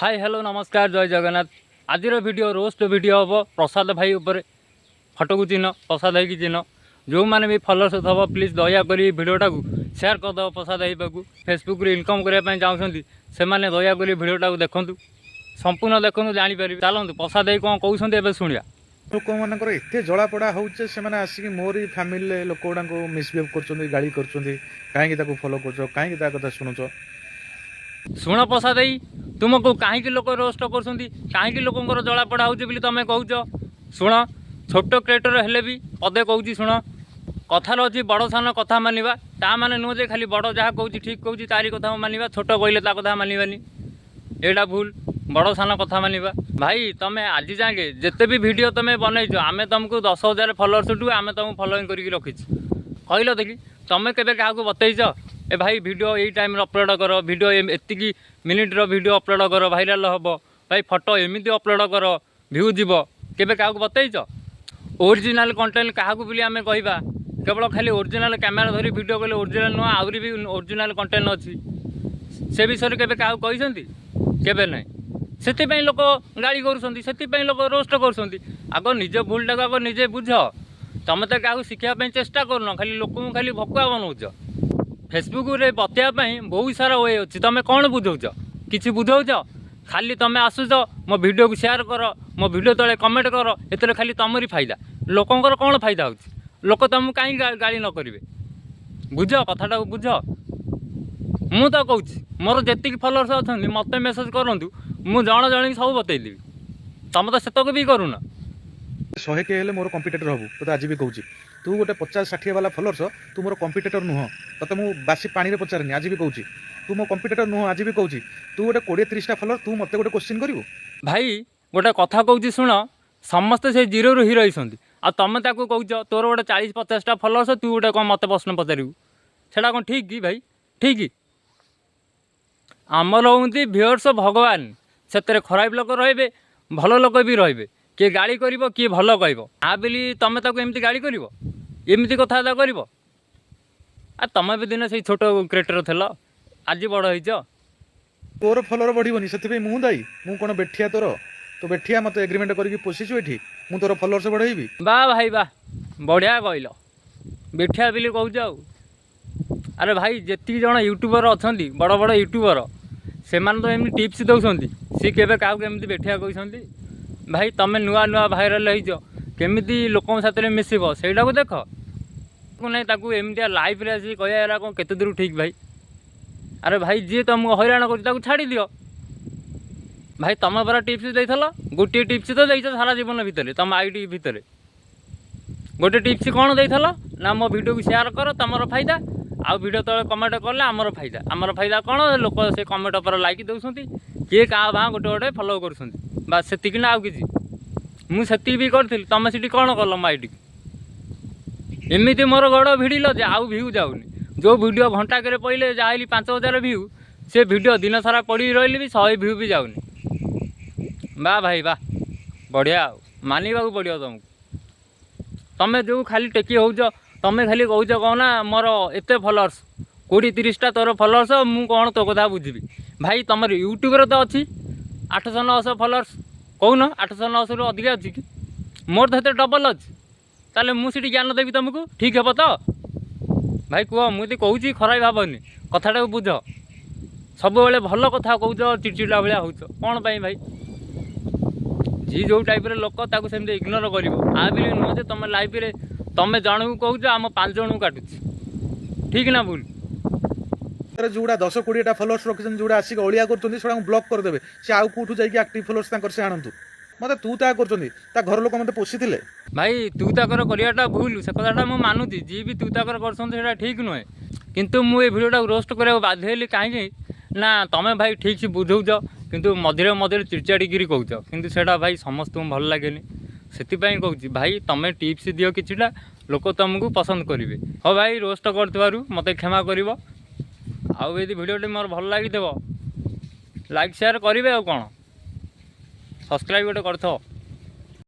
Hi hello नमस्कार जय जगन्नाथ। आज वीडियो रोस्ट वीडियो हम प्रसाद भाई उपर फटो को चिन्ह प्रसाद भाई की चिन्ह जो मैंने भी फॉलोअर्स थब प्लीज दयाक भिडटा को सेयार करदेव प्रसाद भाई पाक फेसबुक इनकम करने चाहते से दयाक भिडटा को देखूँ संपूर्ण देखूँ जापर चलते प्रसाद भाई कौन कहते शुणा लोक मानकर एत जलापड़ा होचे से माने आसिक मोरी फैमिली लोक गुड़ा मिसबिहेव कर गाड़ी कर फॉलो कर कहीं कथा शुणुच शुण प्रसाद भाई तुमको कहीं लोक रोस्ट कर लोकर जलापड़ा हो तुम कौच शुण छोट क्रिएटर हेले भी पदे कहूँ शुण कथार अच्छी बड़ सान कथा मानवा ता माने नुह जे खाली बड़ जहाँ कहूँ ठीक कहूँ तारी कथा मानवा छोट कहले ता कथा मानवानी एटा भूल बड़ सान कथा मानवा भाई तुम्हें आज जाए जिते भी वीडियो तुम्हें बनईच आम तुमको 10,000 फॉलोअर्स टू आम तुमको फॉलोइंग करके रखीच कहल देखी तुम्हें केवे क्या बतईच ए भाई वीडियो यही टाइम अपलोड कर वीडियो एतिकी मिनिट वीडियो अपलोड कर भाइराल हम भाई फोटो एमती अपलोड कर भ्यू जीव केवे क्या बतईच ओरिजिनल कंटेंट क्या बोली आम कहवा केवल खाली ओरिजिनल कैमेरा धरी वीडियो कले ओरिजिनल नुह आहरी भी ओरिजिनल कंटेंट अच्छी से विषय केवे क्या कहते केवे ना से लोक गाड़ी कर लोक रोस्ट कर आग निज भूलटा को आग निजे बुझ तुम तो क्या शिखापी चेष्टा करन खाली लोक खाली भकुआ बनाऊच फेसबुक रे बतावाई बहुत सारा वे अच्छी तुम कौन बुझाऊच कि बुझाऊच खाली तुम आसुच मो वीडियो को शेयर कर मो वीडियो तले कमेंट कर एत खाली तुमरी फायदा लोकंर कौन फायदा हो लोक तुमको कहीं गाड़ी न करेंगे बुझ कथाटा को बुझ मु तो कहूँ मोर जी फॉलोअर्स अच्छा मत मेसेज करूँ मुझे जन जन सब बतईदेवी तुम तो सेतक भी करूना 100 के मोर कंपिटेटर हबू तो आज भी कहूँ तू गोटे 50-60 वाला फॉलोअर्स तू मोर कंपिटेटर नुह तो मु बासी पानी रे पचारनी आज भी कहूँ तू मो कंपिटेटर नुह आज भी कहूँ तू गोटे 20-30टा फॉलोअर तू मत गोटे क्वेश्चन करू भाई गोटे कथा कहूँ शुण समस्ते से जीरो रू हिरो होती आ तुम ताको कहूच तोर गोटे 40-50टा फॉलोअर्स तू गोटे कौन मत प्रश्न पचारू सेटा कौन ठीक कि भाई ठीक आमर हूँ व्यूअर्स भगवान से खराब लोक रे भल लोक भी रे किए गाड़ी कर किए भल कह आ बोली तुम ताको एमती गाड़ी कर एमती कथबार्ता कर तुम भी दिन से छोट क्रिएटर थल आज बड़ हो तोर फॉलोअर बढ़ोनी से मुझे दायी मु कौन बेठिया तोर तो बेठिया मत एग्रीमेंट करके पोषिचु ये मुझे तोर फॉलोअर्स बढ़ेबी वाह भाई वाह बढ़िया कहल बेठिया बोली कहूँ अरे भाई जी जन यूट्यूबर अच्छा बड़ बड़ यूट्यूबर से तो एमती टिप्स दौरान सी केवे क्या बेठिया कहते भाई तुम नुआ नुआ भाइराल होमी लोक साथ मिसब से देख नहीं एमती लाइफ आसिक कह कौन केते दूर ठीक भाई अरे भाई जी तुमको हैरान कर छाड़ी दियो भाई तुम परा टिप्स देल गोटे टिप्स तो देच सारा जीवन भितर तुम आईडी भितर गोटे टिप्स कौन देल ना मो वीडियो को शेयर कर तुम फायदा आउ वीडियो तले कमेंट कले आमर फायदा कौन लोक से कमेंट पर लाइक दौरान किए क्या भाँ गोटे गोटे फॉलो कर बस से ना आउ कि मुझे भी करी तुम सीटी कौन कल मो आईडी एमती मोर गड़ भिड़िल जे आउ भ्यू जाऊनी जो वीडियो घंटा करे पहले जाइली 5,000 भ्यू से वीडियो दिन सारा पड़ी रही भी 100 भ्यू भी जाऊनी वाह भाई वाह बढ़िया मानवा पड़ो तुमको तुम जो खाली टेकी हो तुम खाली कौच कौन मोर एत फॉलोअर्स 20-30टा तोर फॉलोअर्स मु कौन तो कथा बुझी भाई तुम यूट्यूब तो अच्छी 800-900 फॉलोअर्स कौन 800-900 रु अधिक अच्छी कि मोर तो ये डबल अच्छी ताले मुझे ज्ञान देवी तुमको ठीक हे तो भाई कह मुझे कहूँ खराब भावनी कथाटा को बुझ सब बेले भल कथा कौच चिड़चिड़ा भाया हो कौन पाई भाई जी जो टाइप लोक ताको सेमती इग्नोर कर आ भी नुह जे तुम लाइफ रे तुम जन को कहूच आम 5 जन को काटुच ठीक ना भूल जोड़ा 10-20टा फॉलोअर्स रखिछन जोड़ा आसिक ओलिया करछन सेडा ब्लॉक कर देबे से आउ कोठु जाई कि एक्टिव फॉलोअर्स ताकर से आनंतु मते तू ता करछन ता घर लोक मते पोषिथिले भाई तू ताकर करियाटा भूल से कथाटा मु मानुची जी भी तू ताकर करछन सेडा ठीक नुहे किंतु मु ए वीडियोटा रोस्ट करे बाध्य हेली काहे ना तुम भाई ठीक से बुझौच किंतु मझे मझे चिड़चाड़ी कहूच किंतु सेटा भाई समस्त भल लगे से कहूँ भाई तुम टिप्स दियो किछिटा लोक तुमको पसंद करेंगे हाँ भाई रोस्ट कर मत क्षमा कर आउ यदि वीडियोटी मोर भल लगी लाइक शेयर करेंगे आ कौन सब्सक्राइब गोटे कर